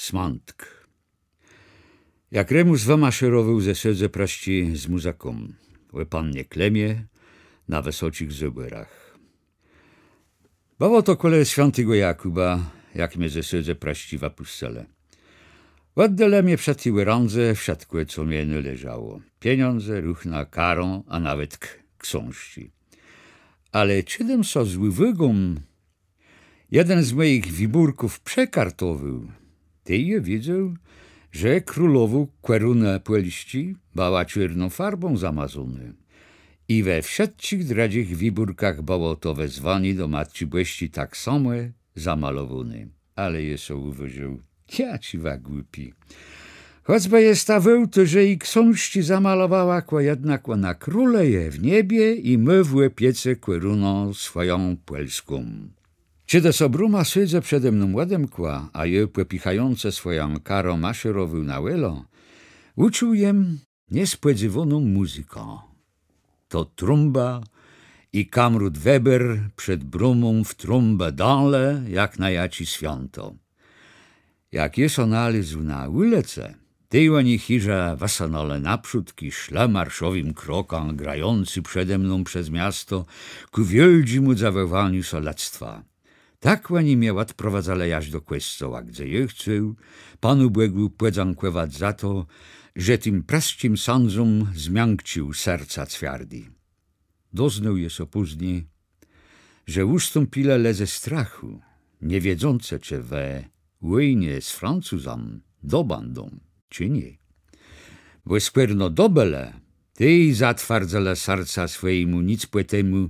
Smantk. Jak Remus wymaszerował ze sydze praści z muzaką, pannie Klemie na wysocich zubyrach. Było to kole świętego Jakuba, jak mnie ze sydze praści w apustele. W oddelemie przed tiły randze wszystko, co mnie nie leżało. Pieniądze, ruchna, karą, a nawet książki. Ale czydem so zły wygum, jeden z moich wiburków przekartowył. Ty je widział, że królowu korunę płeliści bała czarną farbą zamazony. I we wszystkich dradzich wiburkach było to wezwanie do matki błeści tak samo zamalowane. Ale je so uwyżył. Ja ciwa głupi. Choćby jest stawał, to że i książki zamalowała, kła jednak na króleje w niebie i my w łepiece koruną swoją płelską. Kiedy sobruma sydze przede mną ładem kła, a je popichające swoją karą maszerowył na łelo, uczył jem niespodziewaną muzyką. To trumba i Kamrut Weber przed brumą w trumbę dale, jak na jaci święto. Jak jest onalizł na ulice, tej oni chirza wasanole naprzód, ki szle marszowym krokom, grający przede mną przez miasto, ku wieldzimu zawewaniu solactwa. Tak oni mnie odprowadzali aż do kościoła, gdzie je chcą, panu Błegu podziękować za to, że tym prascim sądzom zmiękczył serca twiardi. Doznał je so później, że ustąpile le ze strachu, nie wiedzące, czy we wojnie z Francuzem dobandą, czy nie. Bo skwerno dobele, tej zatwardzele serca swojemu nic płetemu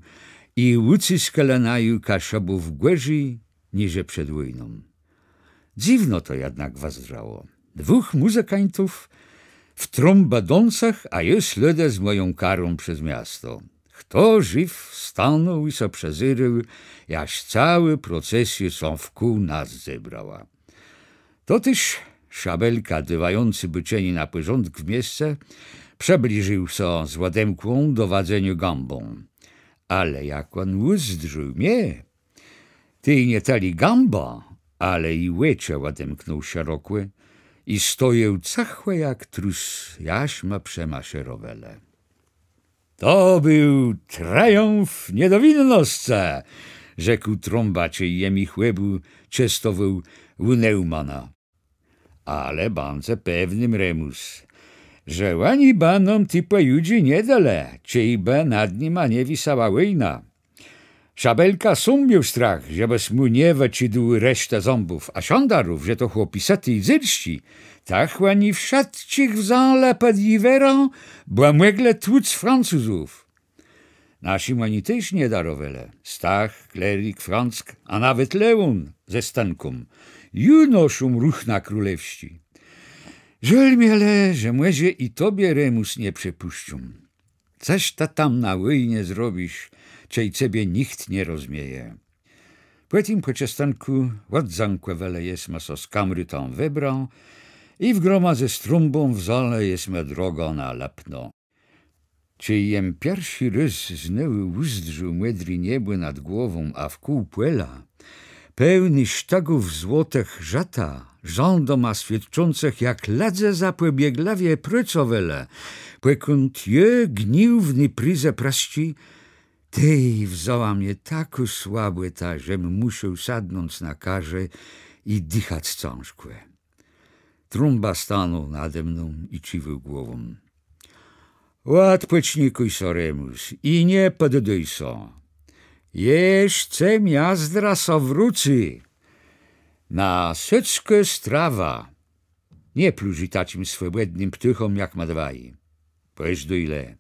i uciskele naju kaszobów głężej, niże przed wojną. Dziwno to jednak wazdrało. Dwóch muzykantów w trumbadącach, a jest lede z moją karą przez miasto. Kto żyw stanął i so przezyrył, jaś całe procesje są wkół nas zebrała. To też szabelka, dywający byczeni na porządek w miejsce, przybliżył so z łademką do wadzeniu gambą. Ale jak on uzdrzył mnie, ty nie tali gamba, ale i łycze łademknął szerokłe i stoję cachłe jak trus jaśma przemaszerowele. To był triumf niedowinnosce, rzekł trąbacie i jemi chlebu częstował u Neumana. Ale bance pewnym Remus, że ani banom ty pojudzi nie dale, czyjby nad nim a nie wisała wojna. Szabelka sum miał strach, żebyś mu nie wyczydził resztę ząbów, a siądarów, że to chłopi sety i zyrści. Tak ani wszadcich w zale pod Iwerą, bo młegle tłuc Francuzów. Nasi oni też nie darowele. Stach, Klerik, Franck, a nawet Leon ze Stanką. Junoszum ruch na królewści. Żel miele, że może i tobie, Remus, nie przepuszczą. Coś ta tam na wojnie zrobisz, czej ciebie nikt nie rozmieje. Po tym poczęstanku ładzankwewele jest ma so z kamry tam wybrał i w groma ze strumbą w zale jest me droga na lepno. Czy jem pierwszy rys znowu uzdrzył medri niebły nad głową, a wkół płela, pełny sztagów złotych żata, rządom a świadczących jak ladze zapłybieglawie prycowele, pekąd je gniwny pryze praści, tej wzała mnie tak słabły ta, żem musiał sadnąć na karze i dychać cążkłe. Trumba stanął nade mną i ciwył głową. Odpocznikuj so, Remus, i nie podduj so. Jeszcze miazdra so wróci. Na syckę strawa. Nie pluży tacim swobodnym ptychom jak ma dwaj. Powiedz do ile.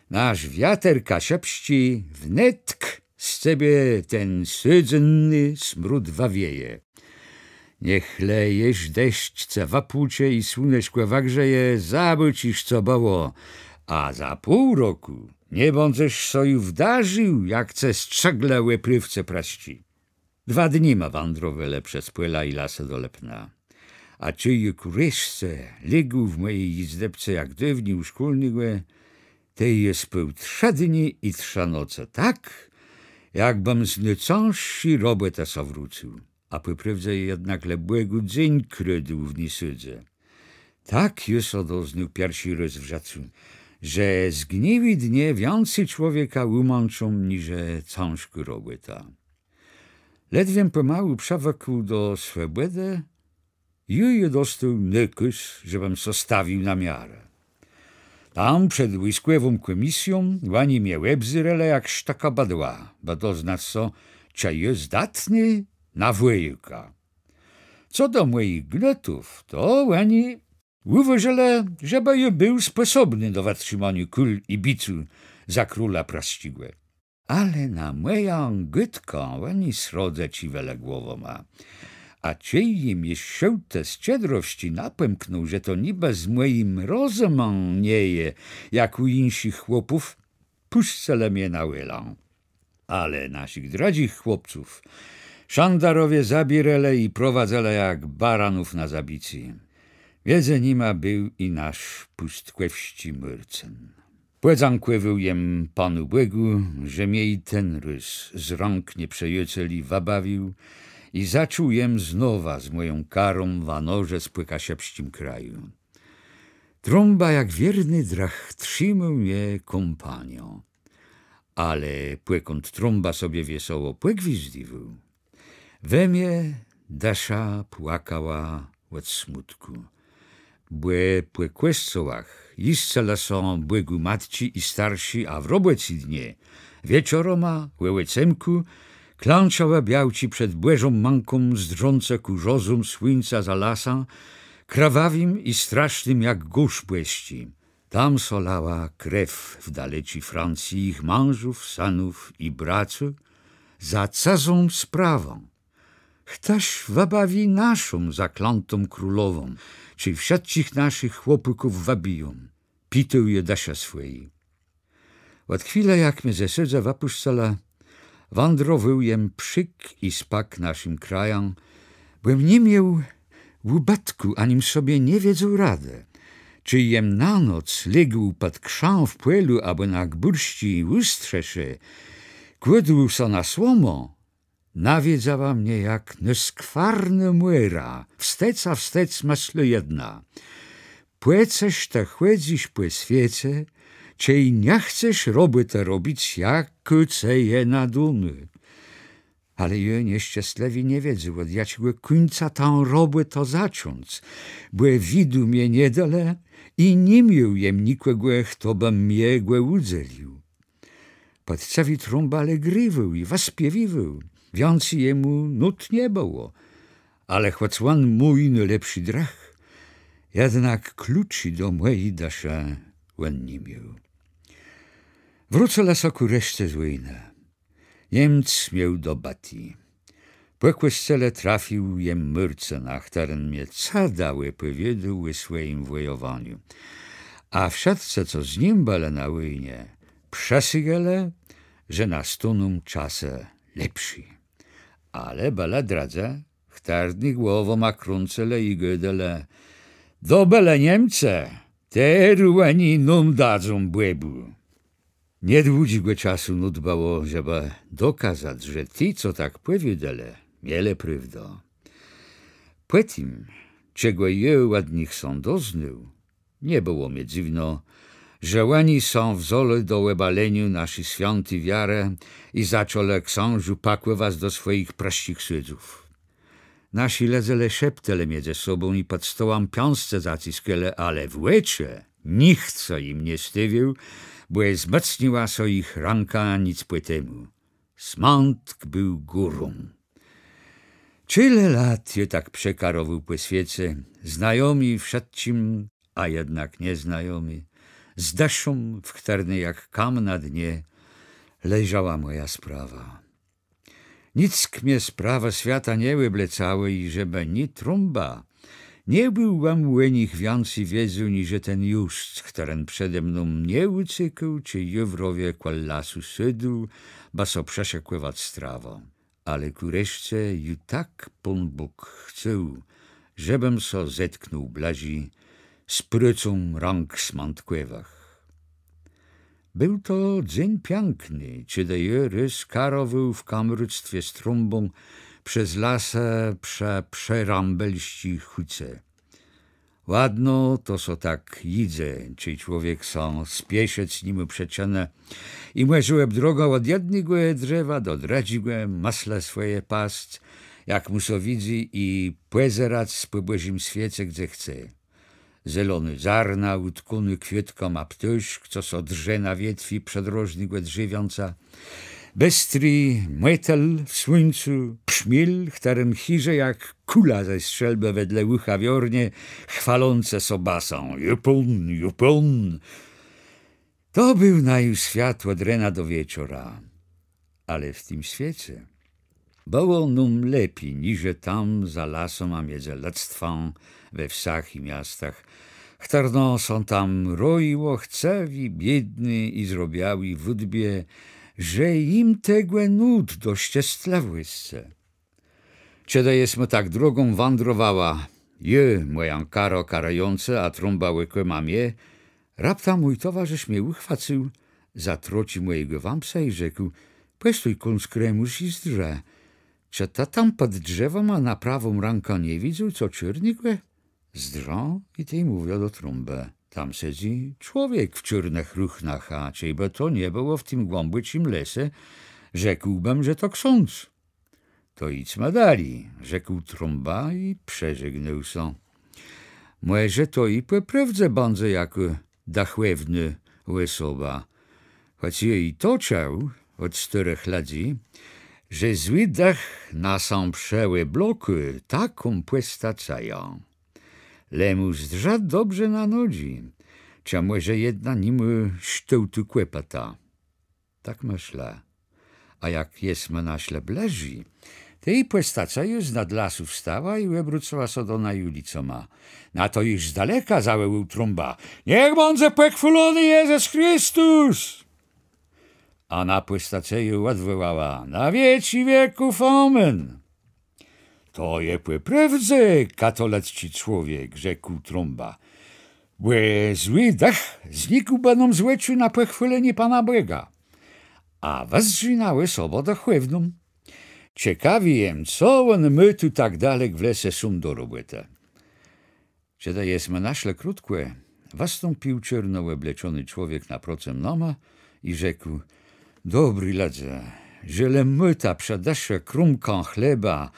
Nasz wiater kasiepści wnetk z ciebie ten sydzenny smród wawieje. Niech lejesz deszczce w apłucie i słoneczko wagrzeje, zabycisz co było, a za pół roku nie będziesz soju wdarzył, jak ce strzegle łeprywce praści. 2 dni ma wandrowele przez płyla i lasy do Lepna. A czyje kuryszce legł w mojej izdebce jak dywni uszkulnigłe, tej jest peł 3 dni i 3 noce, tak, jakbym z nycążsi robotę so wrócił. a poprawdze jednak lebłego dzień kredył w nisydze. Tak już odoznył pierwszy raz w życiu, że zgniwi dnie więcej człowieka umączą, niże ciężko robota. Ledwiem pomału przewakł do swobody, i dostał nykys, żebym zostawił na miarę. Tam przed wojskową komisją łani mnie łebzyrele jak sztaka badła, bo to znaczy, czy jest zdatny na wojska. Co do moich gnotów, to łani uważali, żeby je był sposobny do wytrzymania kul i bicu za króla praścigłe. Ale na moją gytką łani srodze ci wiele głową ma. A ciej im jeszcze te szczedrości napęknął, że to niby z moim rozumem nie je, jak u inszych chłopów, puszczele mnie na łylą. Ale naszych dradzich chłopców szandarowie zabierele i prowadzele jak baranów na zabici. Wiedze nima był i nasz pustkłewści myrcen. Płedzankłewył jem panu Błegu, że miej ten rys z rąk nieprzejöceli wabawił, i zaczął jem znowa z moją karą w anorze spłyka się pścim kraju. Trąba jak wierny drach trzymał mnie kompanią, ale płekąd trąba sobie wesoło płegwizdiwał. We mnie dasza płakała od smutku. Błe płekłescołach, iscela są błegu matci i starsi, a w roboci dnie, wieczoroma, łełecemku, klączała białci przed błeżą manką zdrące ku rozum słońca za lasa, krawawim i strasznym jak górz płeści. Tam solała krew w daleci Francji ich mężów, sanów i bracu za cazą sprawą. Chtaś wabawi naszą zaklątą królową, czy wszystkich naszych chłopyków wabiją. Pitał je dasia swojej. Od chwili jak mnie ze sydza wapuszczala, wandrował jem przyk i spak naszym krajom, bym nie miał ubatku, anim sobie nie wiedzą radę. Czy jem na noc legł pod krzan w płelu, aby na gburści ustresze, kładł so na słomo, nawiedzała mnie jak neskwarny młyra, wsteca wstec masle jedna. Płeceś te chłedzisz płe świece, czy nie chcesz robotę robić, jak je na dumy. Ale je nieszczęśliwi nie wiedzą, od jakiego końca tą robotę zacząć, bo widu mnie niedale i nie miał jem nikogo, kto by mnie udzielił. Pod cały trąbale grywał i waspiewiwał, więcej jemu nut nie było, ale choć on mój najlepszy drach, jednak kluczy do mojej dasze on nie miał. Wrócę soku resztę z wojny. Niemc miał do Bati. Po kościele trafił jem myrce, na którym mnie cadały powiedział o swoim wojowaniu. A wszyscy, co z nim bale na wojnie, przesygele, że nastuną czasy lepszy. Ale bala dradza, chtarny głową ma krącele i gydele. Do bele Niemce, te ruani num dadzą błebu. Niedługiego czasu nudbało, żeby dokazać, że ci, co tak powiedzieli, mieli prawdę. Potem, czego je od nich są doznał, nie było mi dziwno, że oni są wzole do łebaleniu naszej świętej wiary i zaczęli książu pakływać do swoich praścich sydzów. Nasi lezele szeptele między sobą i pod stołem piąsce zaciskele, ale w łycze nikt co im nie stywił, bo wzmocniła so ich ranka nic płytemu. Smątk był górą. Tyle lat je tak przekarował po świecie, znajomi wszystkim, a jednak nieznajomi. Z daszą, w której jak kam na dnie, leżała moja sprawa. Nic mnie sprawa świata nie wyblecały i żeby ni trąba, nie był wam u nich więcej wiedzy, niż ten just, którym przede mną nie uciekł, czy jewrowie kwal lasu sydł, ba so przesiekływać strawą. Ale ku reszcie ju tak Pan Bóg chcął, żebym so zetknął blazi z prycą rąk smątkłewach. Był to dzień piękny, kiedy je rys karował w kamructwie z trąbą przez lasę przerambelści chuce. Ładno to so tak idzie, czy człowiek są spieszec nim przeciane i młeżyłem drogą od jednego drzewa do drugiego masle swoje past, jak mu so widzi i płezerać spłybłezim świece, gdzie chce. Zielony zarna, utkony kwietką a ptyszk, co so drze na wietwi przedrożnego drzewiąca, bystry metal w słońcu, pszmil, którym chirze jak kula ze strzelby wedle łycha wiornie, chwalące so basą. Jupun, jupun. To był na już świat od rana do wieczora. Ale w tym świecie było num lepiej, niże tam za lasem a między lectwą we wsach i miastach. Chtarno są tam roiło chcewi, biedny i zrobiały wódbie, że im tegłe nud do ściestla w łysce. Kiedy jesmo tak drogą wandrowała, moja karo karające, a trąba łekłe mamie, rapta mój towarzysz mnie uchwacił za troci mojego wampsa i rzekł: „Postój kunskremusz i zdrze, czy ta tam pod drzewem, a na prawą rękę nie widzą, co czyrnikłe?” Zdrą i tej mówią do trąbę: „Tam siedzi człowiek w czarnych ruchnach, a ciebie to nie było w tym głębokim lesie, rzekłbym, że to ksiądz.” „To idźmy dali”, rzekł trąba i przeżegnał się. „Może to i poprawdze będzie jako dachłewny łysoba, choć jej toczał od 4 lat, że zły dach na sam przełe bloku taką płestacają. Lemu zdrza dobrze na nodzi, czy może jedna nim sztołtu kłepata.” Tak myślę. A jak jesmy na śle bleży, tej płestaca już nad lasu wstała i wybróciła so do na ulicoma. Na to już z daleka zawełł trąba: „Niech będzie pochwalony Jezus Chrystus!” A na płestaceju odwołała: „Na wieki wieków amen!” „To je poprawdze, katolecki człowiek”, rzekł trąba, „bo zły dach znikł będą złeciu na pochwalenie Pana Boga, a was zżynały sobą do chłewną. Ciekawi jem, co on my tu tak dalek w lesie sum do roboty.” Kiedy jesmy naszle krótkłe, wastąpił czerno obleczony człowiek na procem noma i rzekł: „Dobry ladze, żele myta przedasze krumką chleba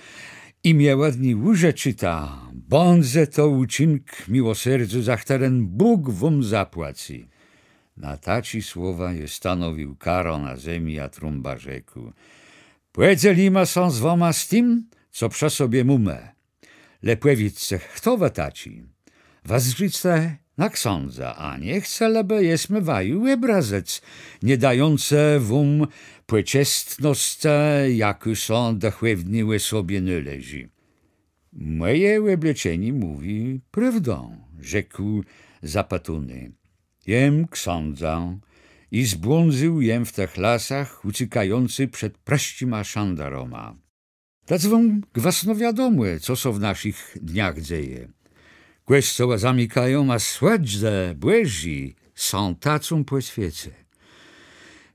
i mnie ładni łuże czyta, bądze to uczynk miłoserdzu, za któren Bóg wam zapłaci.” Na taci słowa je stanowił karo na ziemi, a trąba rzekł: „Powiedzelima są z wama z tym, co przy sobie mumę. Lepłewice kto wataci? Was życe na ksiądza, a nie chce, lebe jesmy waju obrazec, nie dające wam płeciestnosce, jaku są dochłewniły sobie nie leży.” „Moje obleczenie mówi prawdą”, rzekł zapatuny. „Jem ksiądza i zbłądził jem w tych lasach, uciekający przed praścima szandaroma. Dać wam gwasno wiadome, co so w naszych dniach dzieje. Kłeścioła zamykają, a słodze, błęzi są tacą po świecie.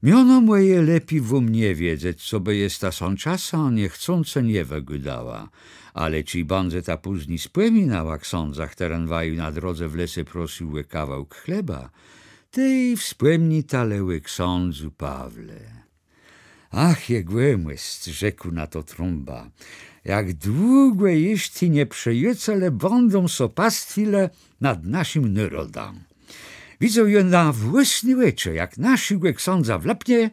Miono moje lepiej wam nie wiedzieć, co by jest ta są czasa niechcące nie wygudała, ale ci będzie ta później spełminała ksiądza, któren waju na drodze w lesie prosił kawałek chleba, tej wspomni taleły ksiądzu Pawle.” „Ach, jegłemyst”, rzekł na to trąba, „jak długo jeszcze nie przejucele będą so pastwile nad naszym narodem. Widzą je na własny łycze, jak naszego ksiądza wlepnie,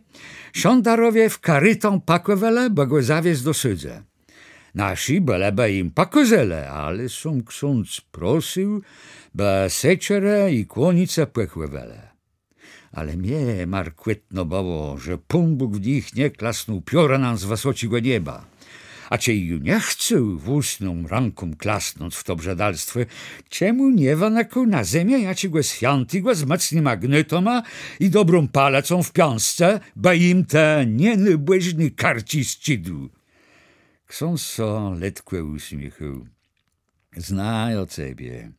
siądarowie w karytą pakowele, bo go zawieźć do sydze. Nasi byleby im pakozele, ale som ksiądz prosił, by seczere i kłonice płechłewele. Ale mnie markwetno było, że Pan Bóg w nich nie klasnął piora nam z wysociego nieba. A cie ju nie chcą włósną ranką klasnąć w to brzedalstwo, czemu nie wanaku na ziemię, ja ci go świętego z mocnym magnetoma i dobrą palecą w piąsce, bo im te nienybłeżny karci ścidu.” Ksiądz so letkłe uśmiechał. „Znaj o ciebie.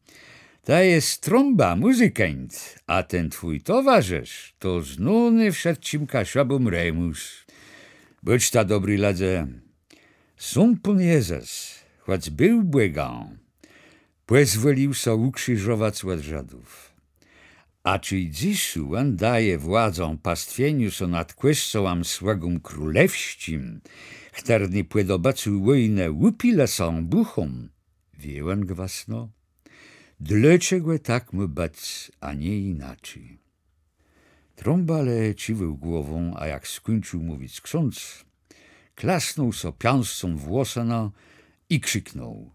Ta jest trąba, muzykant, a ten twój towarzysz to znany wszedcim kaszabom remus. Bądź ta dobry ladze, Sumpun Jezes, choć był błęgał, pozwolił so ukrzyżować od Żydów. A czy dzisiu on daje władzą pastwieniu so nad kwestią swego królewścim, którny podobaczył wojnę upile są buchom, wie on gwasno? Dlaczego tak mu być, a nie inaczej? Trąba leciwał głową, a jak skończył mówić ksiądz, klasnął so piąscą włosana i krzyknął: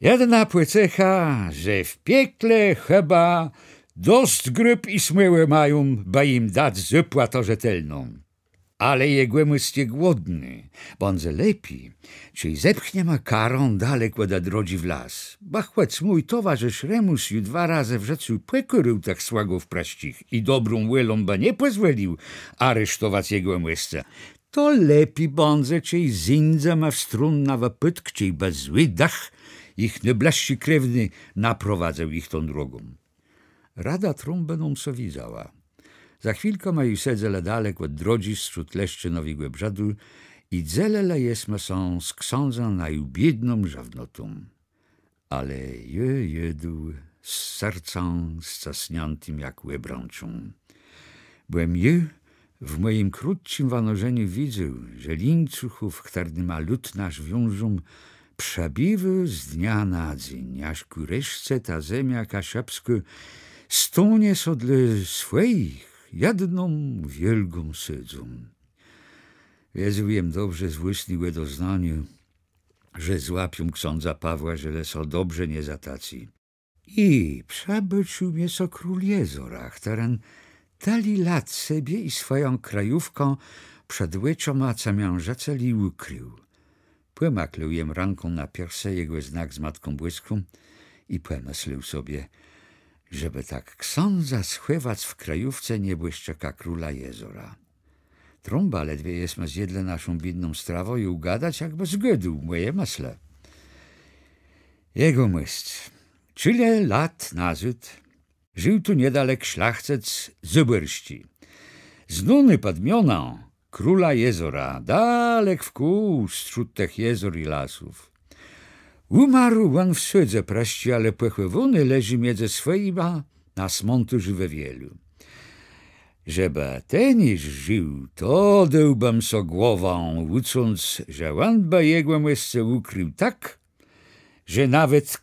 jedna płycecha, że w piekle chyba dost gryb i smyły mają, ba im dać zapłatę rzetelną. Ale jegłemu stie głodny, bądze lepiej, czy zepchnie ma karą daleko da drodzi w las. Ba choć mój towarzysz Remus ju 2 razy w rzecu pokorył tak słagów praścich i dobrą łelą ba nie pozwolił aresztować jego miejsce, to lepiej bądze, czy zindza ma w strun na wapytk, czy bez zły dach ich neblaści krewny naprowadzał ich tą drogą. Rada trąbę nam so widziała. Za chwilkę ma ju sedzele dalek od drodzi zrzut leszcze nowego brzadu i dzelele jesme są z ksiądza na ju biedną żawnotą. Ale jedł z sercem stasniętym jak łebrączą. Byłem w moim krótkim wanorzeniu widział, że lińcuchów, którzy ma lud nasz wiążą, przebiwy z dnia na dzień, aż ku reszce ta ziemia kaszepska stonie so dla swoich jedną wielką sedzą. Wiedziałem dobrze z własnego doznaniu, że złapią ksiądza Pawła, że so dobrze nie zataci. I przebyczył mnie so król Jezora, który tali lat sobie i swoją krajówką przed łyczoma cemiąża celi ukrył. Płemakluję ręką na pierse jego znak z matką błyską i pomyślił sobie, żeby tak ksiądza schwywać w krajówce nie błyszczeka króla Jezora. Trąba ledwie jesme zjedle naszą biedną strawą i ugadać, jakby zgodził moje masle. Jego myśl. Czyle lat nazad żył tu niedalek szlachcic Zybyrści. Znany pod mioną króla Jezora, dalek w kół wśród tych jezor i lasów. Umarł on w sydze praści, ale pochowany leży między swoima na smontu żywe wielu. Żeby teniż żył, to dałbym so głową, ucząc, że on by jego miejsce ukrył tak, że nawet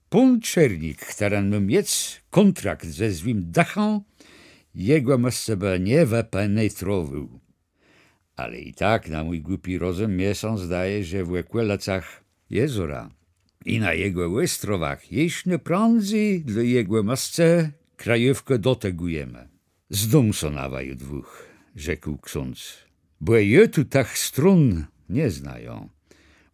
punczernik, który ma mieć kontrakt ze zwym dachą, jego miejsce by nie wypenetrował. Ale i tak na mój głupi rozum mnie się zdaje, że w okładacach Jezora i na jego ostrowach jeśli prędzej dla jego miejsce krajówkę dotegujemy. Z dom so nawaju 2, rzekł ksiądz, bo je tu tak strun nie znają.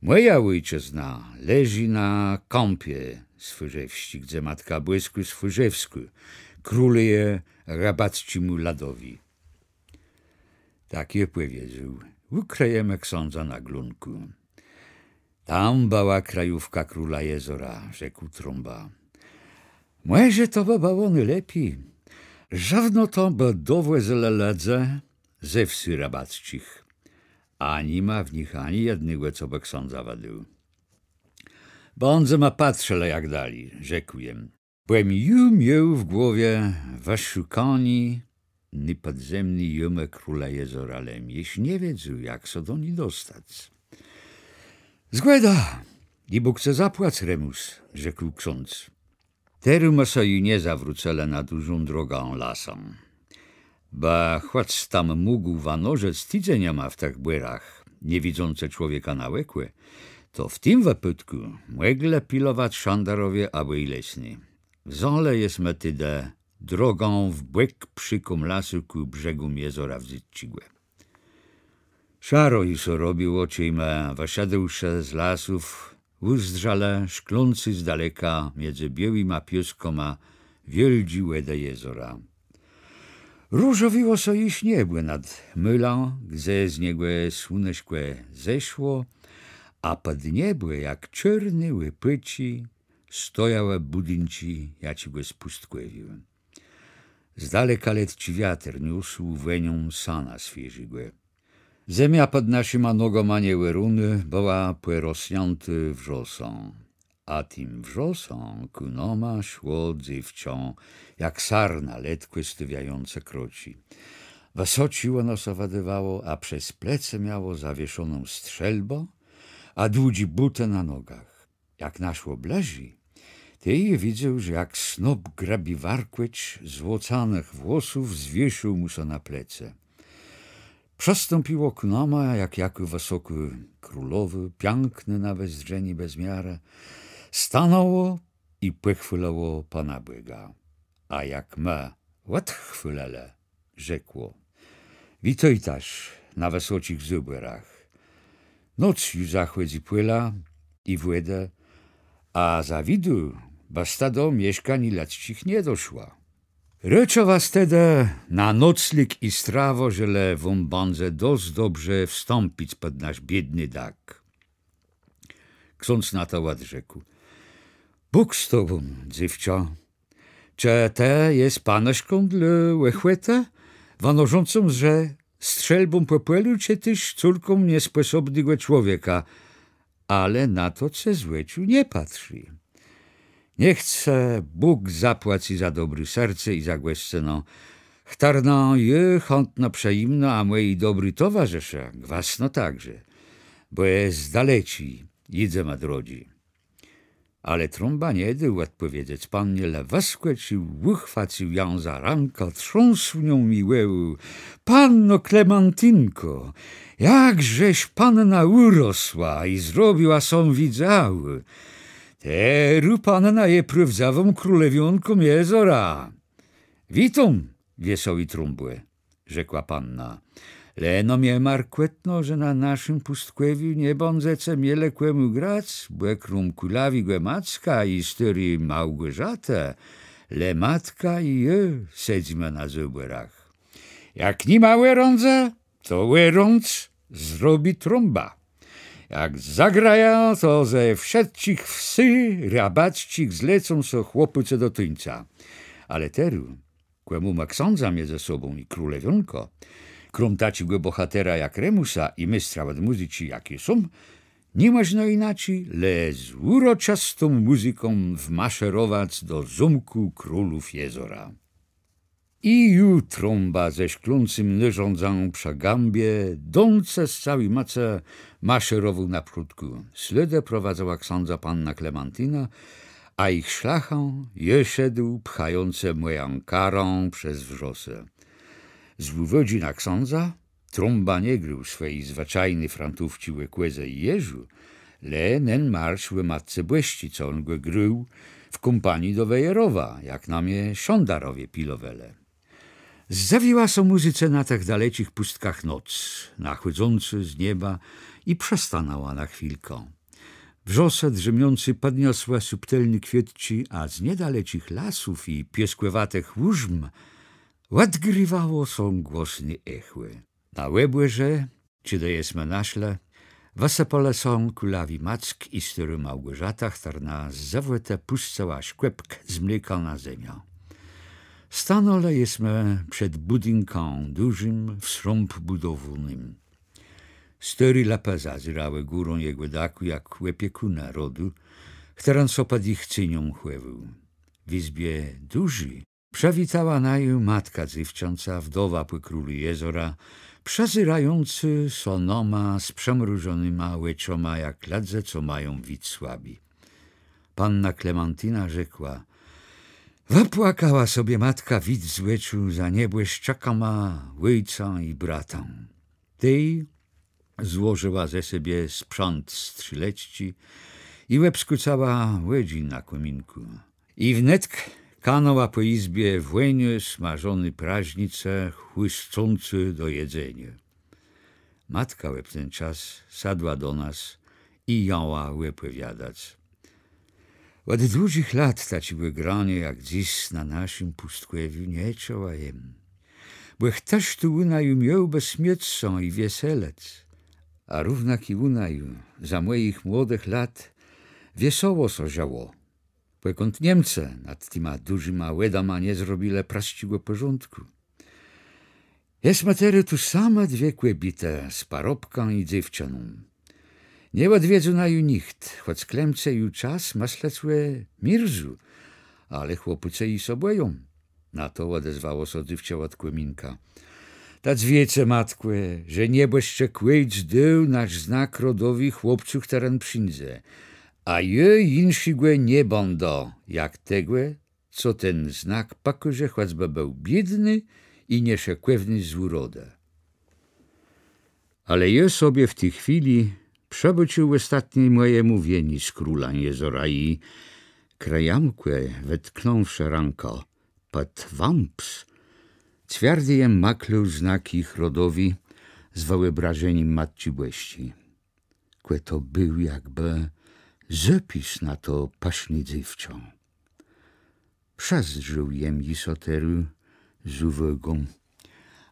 Moja ojczyzna leży na kąpie Swyżewści, gdzie matka błysku Swyżewsku króluje rabacci mu ladowi. Takie powiedział, ukrejemy ksiądza na glunku. Tam była krajówka króla Jezora, rzekł trąba. Może to by było lepiej. Żadno to by dowłezle ledze ze wsi rabackich, a nie ma w nich ani jednego, co by ksiądza wadył. Bądź ma patrzele jak dali, rzekłem. Byłem ju miał w głowie waszukani podziemny jume króla Jezora, ale mieś nie wiedział, jak so do niej dostać. Zgłeda, i Bóg chce zapłać, Remus, rzekł ksiądz. Teru ma so ju nie zawrócele na dużą drogą lasą. Ba choć tam mógł wanorzec tydzenia ma w tych błyrach, nie widzące człowieka na łekłe, to w tym wypadku mógł pilować szandarowie aby i leśny. W zole jest metydę drogą w błek przykum lasu ku brzegu Jezora wzyćcigłe. Szaro już robił oczyma, wyszedłszy z lasów, uzdrzale szklący z daleka między białym a piuskoma wieldziłe do jezora. Różowiło so iż niebłe nad mylą, gdzie z niego słoneczkłe zeszło, a pod niebłe jak czerny łypyci stojałe budynci, jaci go spustkłewił. Z daleka letci wiatr niósł wenią sana świeżigłe. Zemia pod naszyma nogoma nie łyruny była płerosniąty wrzosą, a tym wrzosą ku noma szło dziewczą, jak sarna letkłe stywiające kroci. Wysociło nos owadywało, a przez plece miało zawieszoną strzelbę, a dłudzi butę na nogach. Jak naszło blazi, ty widzę, że jak snop grabi warkłeć złocanych włosów zwieszył mu se na plece. Przestąpiło ku nama, jak jaku wysoki królowy, piękny na wezrzeni bez miary, stanęło i pochwylało pana byga. A jak me odchwylele, rzekło: witojtaż na wysocich zuberach. Noc już zachłodzi płyla i włedę, a za widu basta do mieszkań laccich nie doszła. Ryczę was tedy na noclik i strawo, żele wam będzie dość dobrze wstąpić pod nasz biedny dak. Ksiądz na to odrzekł: Bóg z tobą, dziewczo. Czy te jest panoszką dla łechłeta, wanożącą, że strzelbą popelu, czy też córką niesposobnego człowieka, ale na to, co złeciu, nie patrzy. Nie chce Bóg zapłaci za dobry serce i za głęsceną. Chtarno je chętno przeimno, a moi dobry towarzysze, gwasno także, bo jest daleci, idzie ma drodzi. Ale trąba nie dył odpowiedzieć pannie, le wyskłecił, uchwacił ją za ranko, trząsł nią miłeł. Panno Klementynko, jakżeś panna urosła i zrobiła są widzały. Teru panna je prawdziwą królewionką jezora. Witam, wiesoły trąbłe, rzekła panna. Leno mnie markwetno, że na naszym pustkwewiu nie bądzece miele kłemu grać, bo krum kulawi głe macka i styry Małgorzatę, le matka i je sedzimy na zuberach. Jak nie ma łerądza, to łerąc zrobi trąba. Jak zagraja, to ze wszystkich wsy rabaćcich zlecą so chłopy do tyńca. Ale teru, kłemu ma ksiądza między sobą i królewionko, krumtaci go bohatera jak Remusa i mistrza od muzyki jakie są, nie można inaczej, le z uroczastą muzyką wmaszerować do zumku królów jezora. I ju trąba ze szklącym nyrządzą przy gambie, dące z całej mace maszerował na przódku. Śledę prowadzała ksiądza panna Klementyna, a ich szlachą je szedł pchające moją karą przez wrzosę. Z wywodzi na ksiądza trąba nie grył swej zwyczajny frantówci łekłeze i jeżu, le nen marsz łe matce błeści, co on go grył w kompanii do Wejerowa, jak na mnie siądarowie pilowele. Zawiła so muzyce na tych dalecich pustkach noc, nachłodzący z nieba i przestanęła na chwilkę. Wrzosę drzemiący podniosła subtelny kwietci, a z niedalecich lasów i pieskłewatych łużm odgrywało są głosny echły. Na łebłeże, czy dojesme naszle, wasepole są kulawi mack i styry Małgorzata, chtarna zawłete puszczała szkłepk z mleka na ziemię. Stanole jesme przed budynką dużym, w srąb budowlanym. Styry lapeza zirały górą jego daku, jak łepiekuna rodu, chtaran so pod ich cynią chłewył. W izbie duży przewitała naju matka dziewcząca, wdowa po królu jezora, przezyrający sonoma z przemrużonyma łeczoma, jak ladze, co mają widz słabi. Panna Klementyna rzekła: wypłakała sobie matka widz z łeczu za niebłyszczakama, ojca i brata. Tej złożyła ze siebie sprzęt strzylećci i łeb skucała łedzi na kominku. I wnetk kanęła po izbie włenie smażony praźnice, chłysczący do jedzenia. Matka łeb ten czas sadła do nas i jąła opowiadać. Od długich lat taciły granie, jak dziś na naszym pustkwewiu, nie czołajem. Bo ktoś tu unaju miał bezśmiecą i wieselec, a równak i unaju za moich młodych lat wesoło so żało. Pokąd Niemce nad tyma dużyma łedama nie zrobile praściego porządku. Jesme tery tu same dwie kłebite, z parobką i dziewczyną. Nie odwiedzu na ju nikt, choć klemce ju czas maslecłe mirzu, ale chłopuce i sobleją. Na to odezwało so dziewcia od kłeminka. Ta wiece, matkłe, że nieboście kłejć dył nasz znak rodowi chłopców teren przyndze, a je inszigłe nie będą, jak tegłe, co ten znak pakoże choćby był biedny i nieszekłewny z uroda. Ale je sobie w tej chwili przebycił ostatniej moje mówieni z króla jezora i krajamkłe wetknąwszy ranko pod wamps, twardy jem makluł znak ich rodowi z wyobrażeniem matci błeści. Kłe to był jakby zapis na to paśni dziewczą. Przezdrzył jem isoteru z uwagą,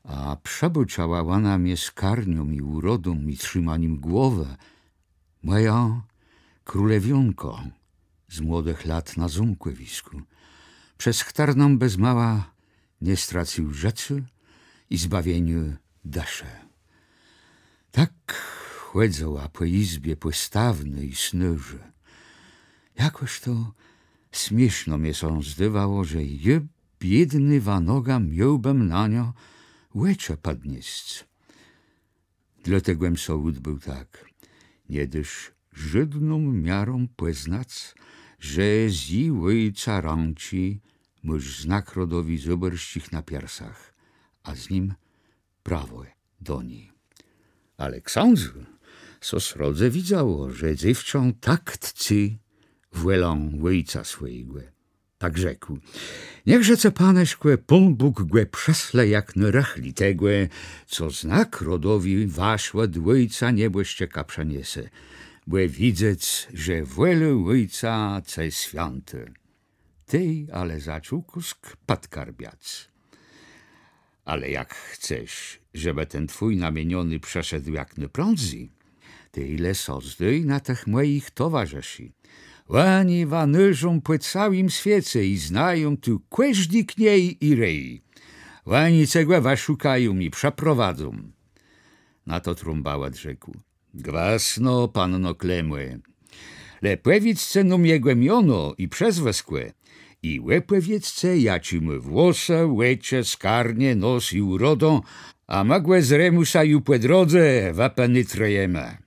a przebuczała łana mnie skarnią i urodą i trzymaniem głowę. Moja królewionko z młodych lat na zumkłewisku, przez chtarną bez mała nie stracił rzeczy i zbawieniu dasze. Tak chłedzała po izbie postawny i snyrze. Jakoś to śmieszno mnie są zdywało, że je biedny wanoga miałbym na nią łecze podnieść. Dlategłem sołud był tak, niedyż żydną miarą poznać, że z jej ojca rąci myż znak rodowi zoberścich na piersach, a z nim prawo do niej. Aleksandrze, so srodze widzało, że dziewczą tak tci włelą ojca swojego. Tak rzekł, niechże ce paneśkłe Pan Bóg głę przesle jak nyrachli tegłe, co znak rodowi wasz od ojca nieboście kaprzaniese, błe widzec, że włelu ojca ce święty. Tej ale zaczął kusk podkarbiać. Ale jak chcesz, żeby ten twój namieniony przeszedł jak najprędzej, tyle sozdyj na tych moich towarzyszy. Oni wanyżą po całym świecie i znają tu każdy kniej i rej. Oni cegła was szukają i przeprowadzą. Na to trąbałat rzekł. Gwasno, panno Klemłe, lepłewiczce nom jego miono i przezweskłe, i łepłewiczce jacimy włosa, łecze, skarnie, nos i urodą, a magłe z remusa ju po drodze wapany trejeme.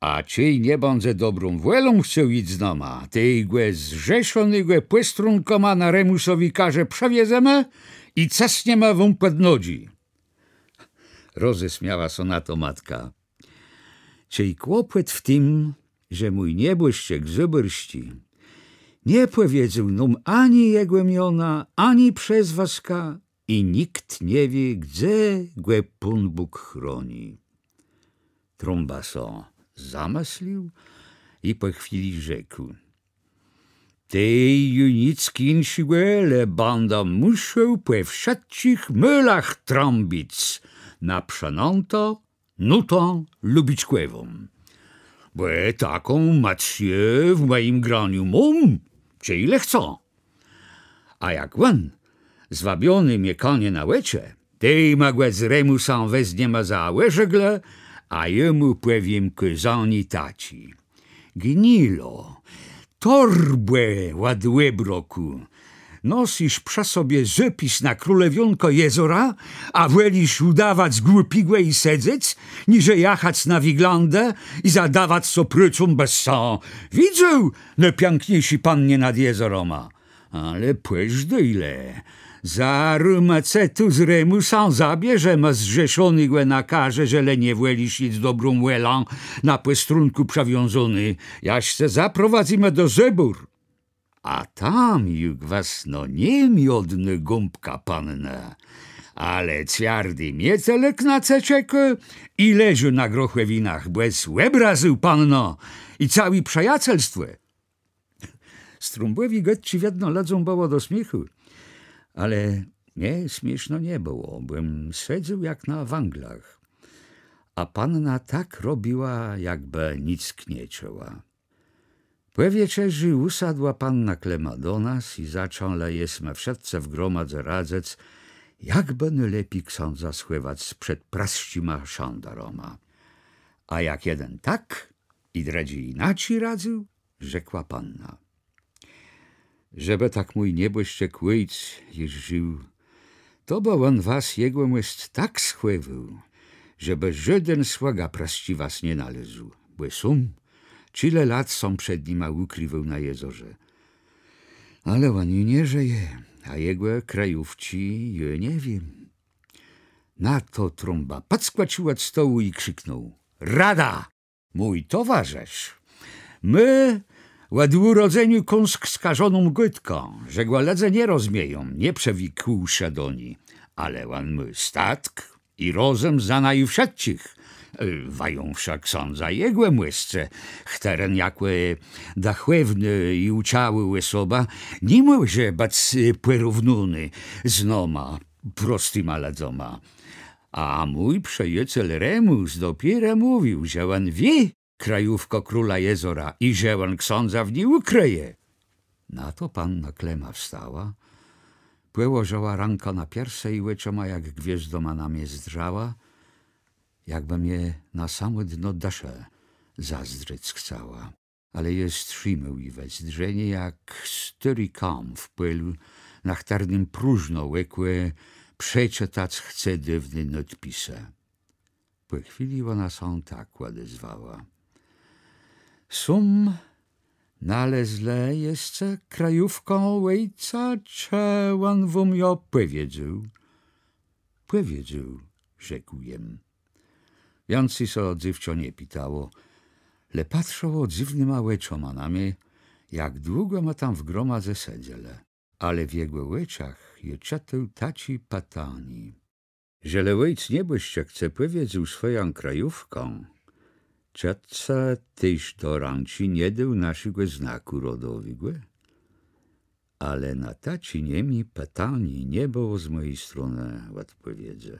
A ciej nie bądze dobrą włelą chcą iść z noma, tej głę zrzeszonego płestrunkoma na remusowi karze przewiezemy i cas nie ma wam pod nodzi. Rozesmiała so na to matka. Ciej kłopot w tym, że mój nieboszczyk zoberści nie powiedział nam ani jego miona, ani przezwiska i nikt nie wie, gdzie go Pan Bóg chroni. Trąba so zamyslił i po chwili rzekł. Tej junicki insiłele banda muszą po wszystkich mylach trąbić na przynąto, nutą lubić kłewą. Bo taką macie w moim graniu mam, czy ile chcą. A jak on, zwabiony mnie konie na łecze, tej magłe z remusą weźmiemy za łeżegle, a jemu powiem kozoni taci. Gnilo, torbę ładłe broku, nosisz przy sobie zapis na królewionko jezora, a wolisz udawać głupigłe i sedzec, niże jachać na Wiglandę i zadawać so prycom bez są. Widzę, najpiękniejsi pannie nad jezoroma. Ale płeżdyle, za rumacetu z remusą zabierzemy zrzeszony głę na karze, że nie wolisz iść dobrą łelą na płestrunku przewiązony. Jaś se zaprowadzimy do Zebur. A tam juk was no nie miodny gąbka panna, ale twardy miecelek na ceczeku i leży na grochłewinach, bez łebrazył panno i cały przyjacielstwo. Strumbłewi gości wiedno ladzą było do śmiechu, ale nie śmieszno nie było, bym sedził jak na węglach, a panna tak robiła, jakby nic knieciała. Po wieczerzy usadła panna Klema do nas i zaczął jesme wszedce w gromadze radzec, jak będę lepiej ksiądza schływać przed praścima szandaroma. A jak jeden tak i dredzi inaczej radził, rzekła panna. Żeby tak mój nieboszczek ojc już żył, to bo on was jego jest tak schływał, żeby żaden słaga praści was nie należał, bo tyle lat są przed nim ukrywał na jezorze. Ale on nie żyje, a jego krajówci je nie wiem. Na to trąba podskłacił od stołu i krzyknął. Rada, mój towarzysz, my ład urodzeniu kąsk skażoną gytką, że głaledze nie rozmieją, nie przewikłsze do ni, ale on my statk i rozum za najwszedcich. Wają wszak sądza jegłe młysce, chteren jakłe dachłewny i uciały łysoba, nie może bac płyrównuny znoma prostyma ladzoma. A mój przejecel Remus dopiero mówił, że on wie krajówko króla jezora i że on ksiądza w niej ukryje. Na to panna Klema wstała, położyła rękę na pierse i łyczoma jak gwiezdoma na mnie zdrała, jakby mnie na samo dno dasze zazdrzeć chciała. Ale jest trzymał i we zdrzenie jak stary kam w pylu, na chtarnym próżno łekłe, przeczytać chce dywny nadpise. Po chwili ona są tak odezwała. Sum nalezle jeszcze krajówką ojca, czy on wam ją powiedział? Powiedział, rzekł jem. Więcej so odzywcio nie pitało, le patrzało dziwnyma łeczoma na mnie, jak długo ma tam w gromadze sedziele. Ale w jego łeczach je czytał taci patani. Żele ojc nieboście chce powiedział swoją krajówką, czatca tyś do ranci nie dał naszego znaku rodowego. Ale na taci niemi patani nie było z mojej strony odpowiedze.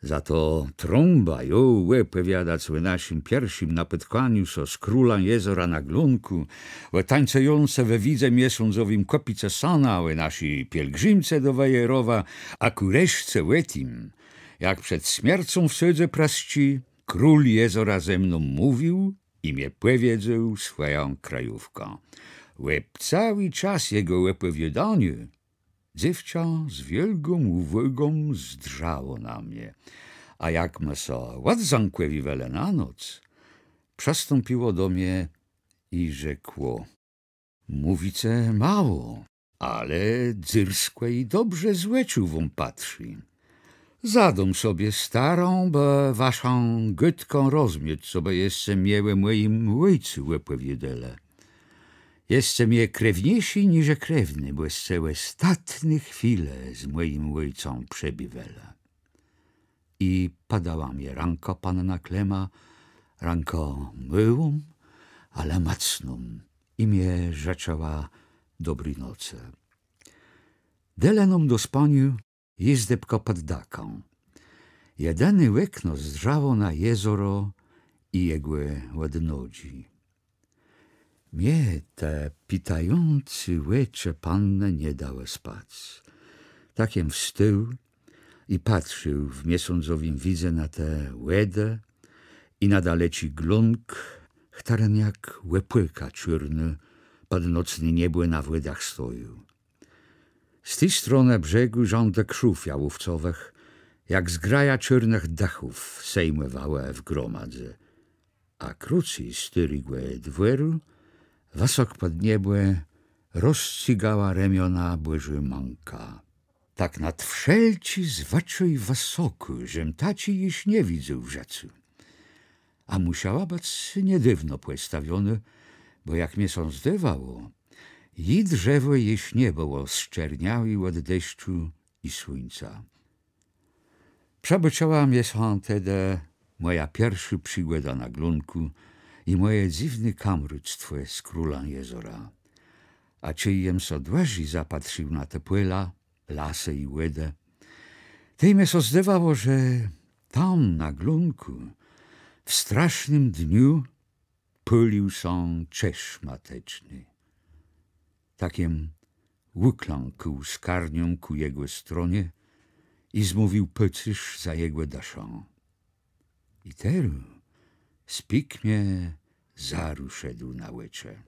Za to trąba ją opowiadać o naszym pierwszym napotkaniu so z króla jezora na glunku, o tańcujące we widze miesiącowym kopice sana, o naszej pielgrzymce do Wajerowa, a kureszce łetim, jak przed śmiercą w sydze praści król jezora ze mną mówił i mnie powiedział swoją krajówką. Łeb cały czas jego opowiadaniu dziewczę z wielką uwagą zdrzało na mnie, a jak me so ład zamkłewi wele na noc, przystąpiło do mnie i rzekło. Mówice mało, ale dzyrskłe i dobrze złeciu wam patrzy. Zadum sobie starą, bo waszą gytką rozmieć, co by jeszcze miałe moim ojcu opowiedele. Jestem je krewniejszy niż krewny, bo jeszcze ostatnie chwile z moim ojcem przebiwele. I padała mi ranko panna Klema, ranko myłą, ale macną, i mnie zaczęła dobrej nocy. Delenom do spaniu jezdebko pod daką. Jedyny łekno zdrało na jezoro i jegłe ładnodzi. Mnie te pitający łecze panny nie dały spać. Takiem wstył i patrzył w miesiącowym widze na te łedę i na daleci glunk, chtaren jak łepłyka czyrny pod nocny niebły na włedach stoju. Z tej strony brzegu rządek krów jałówcowych, jak zgraja czyrnych dachów sejmowała w gromadze, a krócej styrigłe dworu wasok pod niebłe rozcygała remiona błyży manka. Tak nad wszelci zwaczyj wasoku, żem taci jiś nie widział w rzecu. A musiała być niedywno postawiony, bo jak mnie są zdywało, i drzewo jeś nie było zczerniały od deszczu i słońca. Przebyciała mnie są tedy moja pierwsza przygoda na glunku i moje dziwne kamructwo z króla jezora. A czyjem so dłaży zapatrzył na te płyla, lasy i łydę, tej mnie so zdawało, że tam na glunku w strasznym dniu pylił są czesz mateczny. Takiem łuklął ku skarnią ku jego stronie, i zmówił pycysz za jego daszą. I teru spik mnie zaruszedł na łycze.